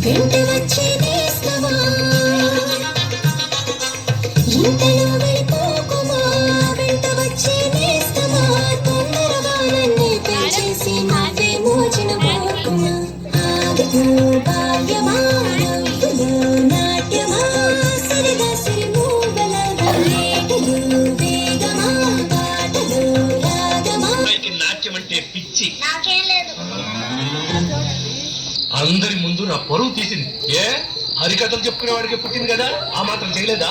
వెంట వచ్చే నేస్తమా ఇంతలో వెళ్ళిపోకుమా వెంట వచ్చే నేస్తమా తొందరగా నన్ను పెంచేసి నావే మోచిన పోకుమా ఆదిలో బాల్యమా నవ్వులో నాట్యమా సరిగా సిరిమూగలగా వేగలు వేగమా పాటలు రాగమా నాట్యం అంటే పిచ్చి నాకేం లేదు. అందరి ముందు నా పరువు తీసింది. ఏ హరికథలు చెప్పుకునే వాడికి పుట్టింది కదా, ఆ మాత్రం చేయలేదా?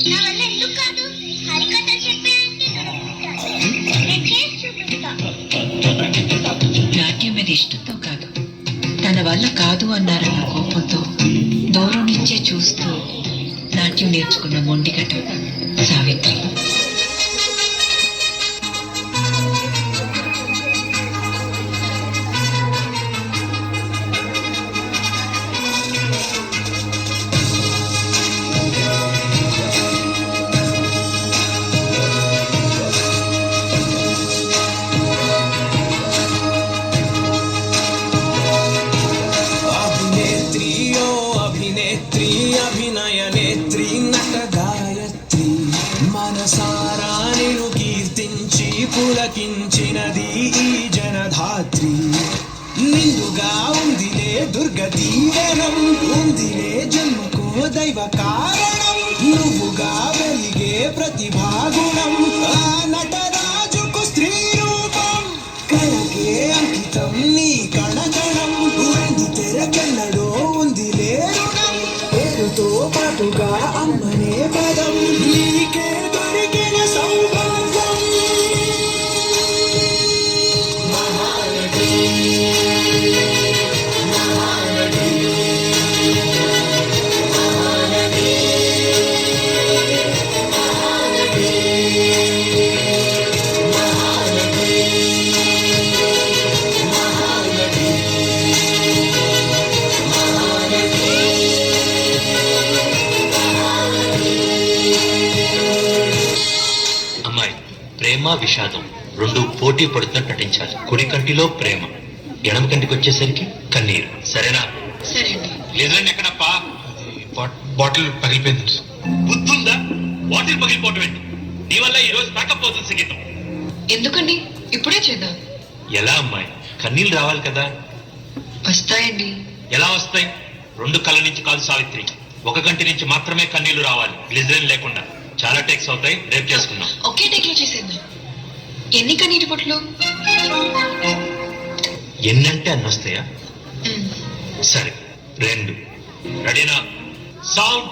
నా వల్ల ఎందుకు కాదు? హరికథలు చెప్పేయండి, నేను చేసి చూపిస్తా. నాట్యం మీద ఇష్టంతో కాదు, తన వల్ల కాదు అన్నారన్న కోపంతో దూరం నుంచే చూస్తూ నాట్యం నేర్చుకున్న మొండిగట సావిత్రి. అభినయ నేత్రి నట గాయత్రి మనసారా నిను కీర్తించి పులకించినది ఈ జనధాత్రి. నిండుగా ఉందిలే దుర్గ దీవెనం, ఉందిలే జన్మకు దైవ కారణం, నువ్వుగా వెలిగే ప్రతిభాగుణం ఆ నటరాజుకు స్త్రీ రూపం. కళకే అంకితం నీ కణకణం, వెండి తెరకెన్నడో ఉందిలే పేరుతో పాటుగా అమ్మనే పదం, నీకే దొరికిన సౌభాగ్యం. మహానటి మహానటి మహానటి మహానటి మహానటి మహానటి అమ్మాయి, ప్రేమ విషాదం రెండు పోటీ పడుతున్నట్టు నటించాలి. కుడి కంటిలో ప్రేమ, ఎడమ కంటికి వచ్చేసరికి కన్నీరు. సరేనా? సరే అండి. లేదండి ఎక్కడప్పా బాటిల్ పగిలిపోయింది. బుద్ధుందా? బాటిల్ పగిలిపోవటం ఏంటి? నీ వల్ల ఈ రోజు ప్యాకప్ అవుతుంది సంగీతం. ఎందుకండి, ఇప్పుడే చేద్దాం. ఎలా అమ్మాయి, కన్నీళ్ళు రావాలి కదా. వస్తాయండి. ఎలా వస్తాయి? రెండు కళ్ళ నుంచి కాదు సావిత్రి, ఒక కంటి నుంచి మాత్రమే కన్నీళ్లు రావాలి, గ్లిజరిన్ లేకుండా. చాలా టేక్స్ అవుతాయి, రేపు చేసుకుందాం. ఒకే టేక్లో చేసేద్దాం. ఎన్ని కన్నీటి పొట్లు? ఎన్నంటే అన్ని వస్తాయా? సరే, 2. రెడీనా? సౌండ్